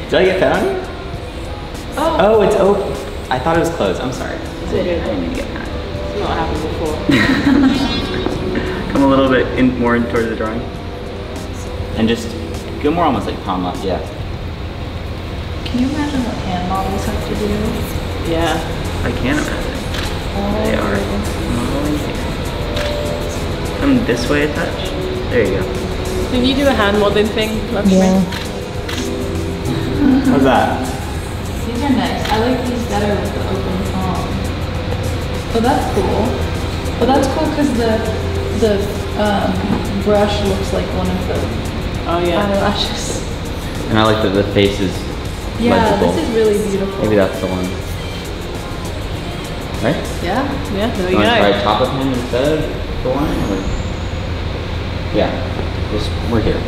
Did I get pen on you? Oh, it's open. I thought it was closed. I'm sorry. I didn't mean to get pen. It's not happened before. Come a little bit more towards the drawing. And just go more almost like palm up, yeah. Can you imagine what hand models have to do? Yeah. I can imagine. They are modeling here. Come this way a touch. There you go. Can you do a hand modeling thing, Lakshmi? Yeah. How's that? These are nice. I like these better with the open palm. Oh, that's cool. But that's cool because the brush looks like one of the eyelashes. And I like that the face is legible. This is really beautiful. Maybe that's the one. Right? Yeah, there we You want to go. try top of him instead of the one? Or? Yeah, we're here.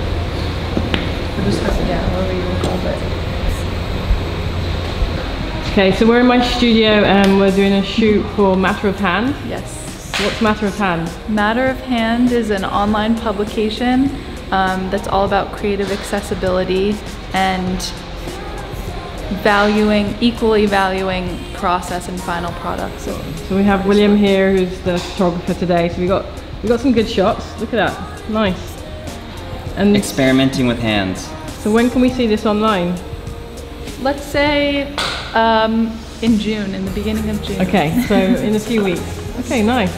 Whatever you would call it. Okay, so we're in my studio and we're doing a shoot for Matter of Hand. Yes. What's Matter of Hand? Matter of Hand is an online publication that's all about creative accessibility and equally valuing process and final products. So we have William here, who's the photographer today. So we got some good shots. Look at that, nice. And Experimenting with hands. so when can we see this online? Let's say in June, in the beginning of June. Okay, so in a few weeks. Okay, nice.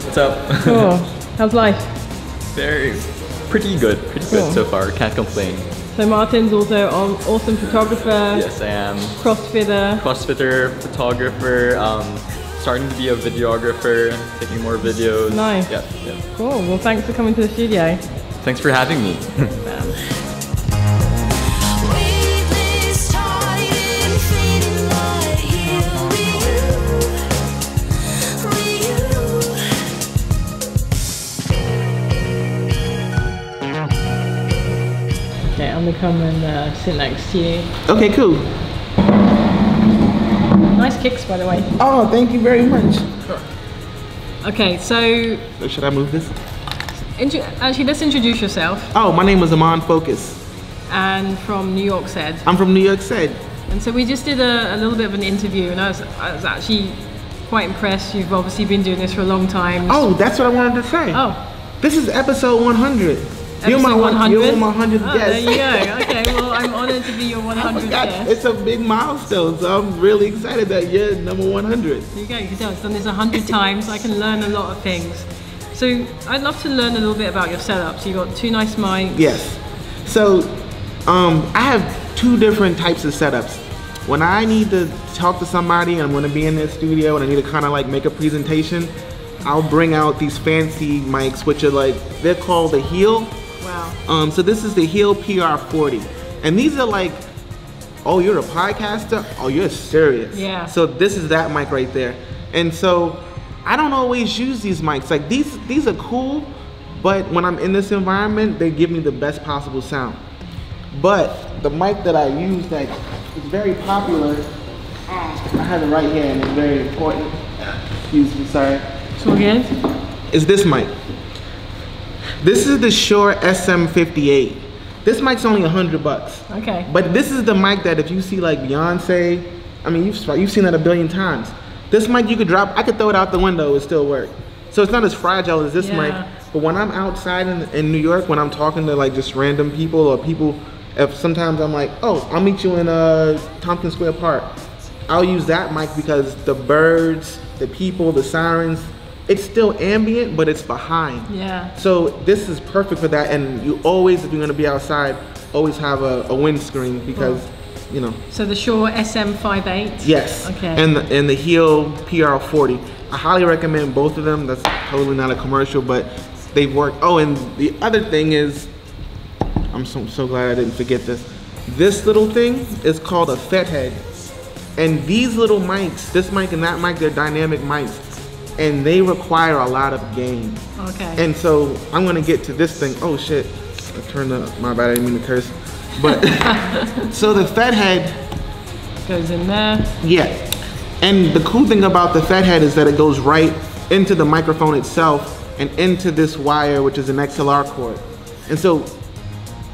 What's up? Cool. How's life? Pretty good so far. Can't complain. So Martin's also an awesome photographer. Yes, I am. CrossFitter, photographer. Starting to be a videographer, taking more videos. Nice. Yeah. Cool. Well, thanks for coming to the studio. Thanks for having me. Okay, I'm gonna come and sit next to you. Okay, cool. Nice kicks, by the way. Oh, thank you very much. Okay, so Should I move this? actually, let's introduce yourself. Oh, my name is Amon Focus. And from New York Said. I'm from New York Said. And so we just did a little bit of an interview, and I was actually quite impressed. You've obviously been doing this for a long time. Oh, that's what I wanted to say. Oh. This is episode 100. You're my 100? You're my 100th Oh, guest. there you go. Okay, well, I'm honored to be your 100th guest. It's a big milestone, so I'm really excited that you're number 100. There you go. You can tell I've done this 100 times. I can learn a lot of things. So I'd love to learn a little bit about your setup. So you've got two nice mics. Yes. So I have two different types of setups. When I need to talk to somebody and I'm going to be in their studio and I need to kind of like make a presentation, I'll bring out these fancy mics, which are like, they're called the Heel. Wow. So this is the Heel PR40. And these are like, oh, you're a podcaster? Oh, you're serious. Yeah. So this is that mic right there. And so I don't always use these mics. Like these are cool, but when I'm in this environment, they give me the best possible sound. But the mic that I use that is very popular, I have it right here and it's very important. Excuse me, sorry. It's all good. Is this mic. This is the Shure SM58. This mic's only $100. Okay. But this is the mic that if you see like Beyonce, I mean, you've seen that a billion times. This mic you could drop, I could throw it out the window, it still work. So it's not as fragile as this mic. But when I'm outside in New York, when I'm talking to like just random people or people, if sometimes I'm like, oh, I'll meet you in Tompkins Square Park. I'll use that mic because the birds, the people, the sirens, it's still ambient, but it's behind. Yeah. So this is perfect for that. And you always, if you're gonna be outside, always have a windscreen because, you know. So the Shure SM58? Yes. Okay. And the Heel PR40. I highly recommend both of them. That's totally not a commercial, but they've worked. Oh, and the other thing is, I'm so glad I didn't forget this. This little thing is called a FET head. And these little mics, this mic and that mic, they're dynamic mics. And they require a lot of gain. Okay. And so I'm gonna get to this thing. Oh shit, I turned up, my bad, I didn't mean to curse. But, so the FET head. Goes in there. Yeah. And the cool thing about the FET head is that it goes right into the microphone itself and into this wire, which is an XLR cord. And so,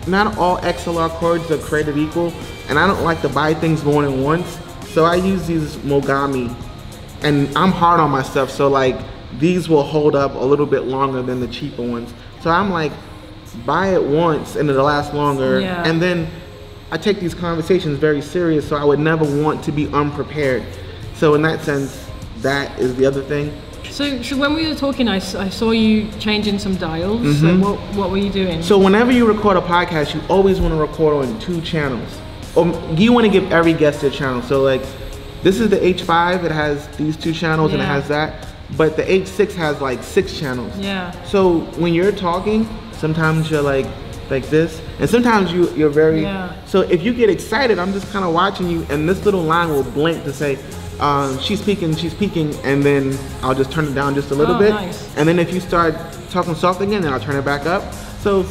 not all XLR cords are created equal, and I don't like to buy things more than once. So I use these Mogami, and I'm hard on myself, so like these will hold up a little bit longer than the cheaper ones. So I'm like, buy it once and it'll last longer. Yeah. And then I take these conversations very serious, so I would never want to be unprepared. So in that sense, that is the other thing. So when we were talking, I saw you changing some dials. So what were you doing? So whenever you record a podcast, you always want to record on 2 channels. Or you want to give every guest their channel. So like, this is the H5, it has these 2 channels and it has that. But the H6 has like 6 channels. Yeah. So when you're talking, sometimes you're like this, and sometimes you're very, so if you get excited, I'm just kind of watching you, and this little line will blink to say, she's speaking, and then I'll just turn it down just a little bit. Nice. And then if you start talking soft again, then I'll turn it back up. So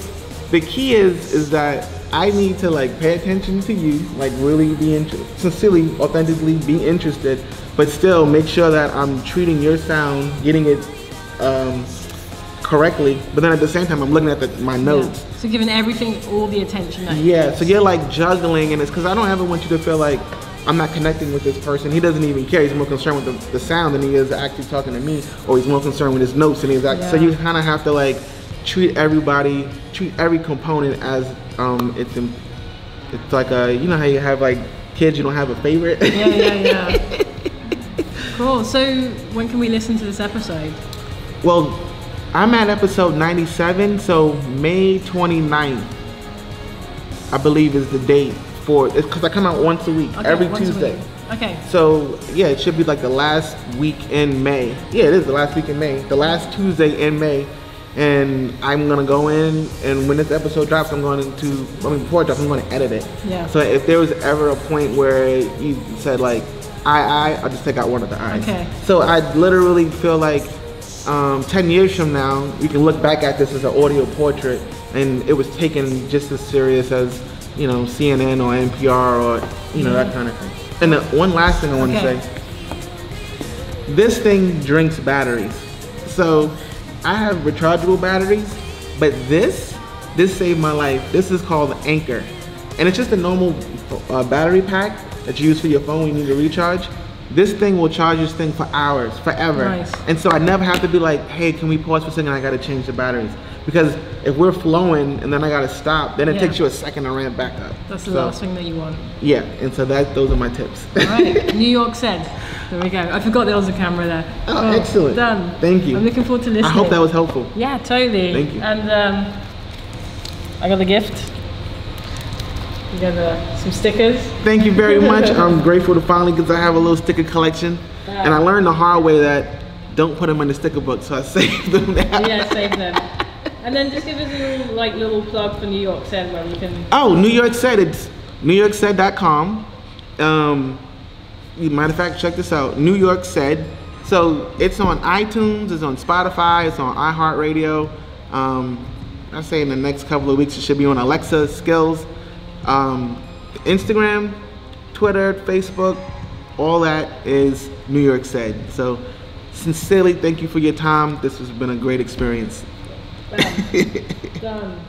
the key is that I need to like pay attention to you, like really be sincerely, authentically be interested, but still make sure that I'm treating your sound, getting it correctly, but then at the same time I'm looking at my notes. Yeah. So giving everything all the attention that so you're like juggling, and it's because I don't ever want you to feel like I'm not connecting with this person. He doesn't even care. He's more concerned with the sound than he is actually talking to me, or he's more concerned with his notes than he's actually, so you kind of have to like treat every component as it's like a, you know how you have like kids, you don't have a favorite? Yeah. Cool. So when can we listen to this episode? Well, I'm at episode 97, so May 29th, I believe, is the date for it, because I come out once a week, every Tuesday. Okay. So yeah, it should be like the last week in May. Yeah, it is the last week in May, the last Tuesday in May. And I'm gonna go in, and when this episode drops, before it drops, I'm gonna edit it. Yeah. So if there was ever a point where you said like, I'll just take out one of the I's. Okay. So I literally feel like 10 years from now, we can look back at this as an audio portrait, and it was taken just as serious as, you know, CNN or NPR or, you know, that kind of thing. And the one last thing I want to say, this thing drinks batteries. So I have rechargeable batteries, but this saved my life. This is called Anchor, and it's just a normal battery pack that you use for your phone when you need to recharge. This thing will charge this thing for hours, forever. Nice. And so I never have to be like, hey, can we pause for a second? I gotta change the batteries. Because if we're flowing and then I gotta stop, then it takes you a second to ramp back up. That's the last thing that you want. Yeah, and so those are my tips. All right, New York said. There we go. I forgot there was a camera there. Oh, excellent. Done. Thank you. I'm looking forward to listening. I hope that was helpful. Yeah, totally. Thank you. And I got the gift. You got some stickers. Thank you very much. I'm grateful to finally, because I have a little sticker collection. And I learned the hard way that don't put them in the sticker book, so I saved them now. Yeah, save them. And then just give us a little plug for New York Said, where we can... Oh, New York Said, it's newyorksaid.com. Matter of fact, check this out, New York Said. So it's on iTunes, it's on Spotify, it's on iHeartRadio. I say in the next couple of weeks it should be on Alexa, Skills, Instagram, Twitter, Facebook, all that is New York Said. So sincerely, thank you for your time. This has been a great experience. Done.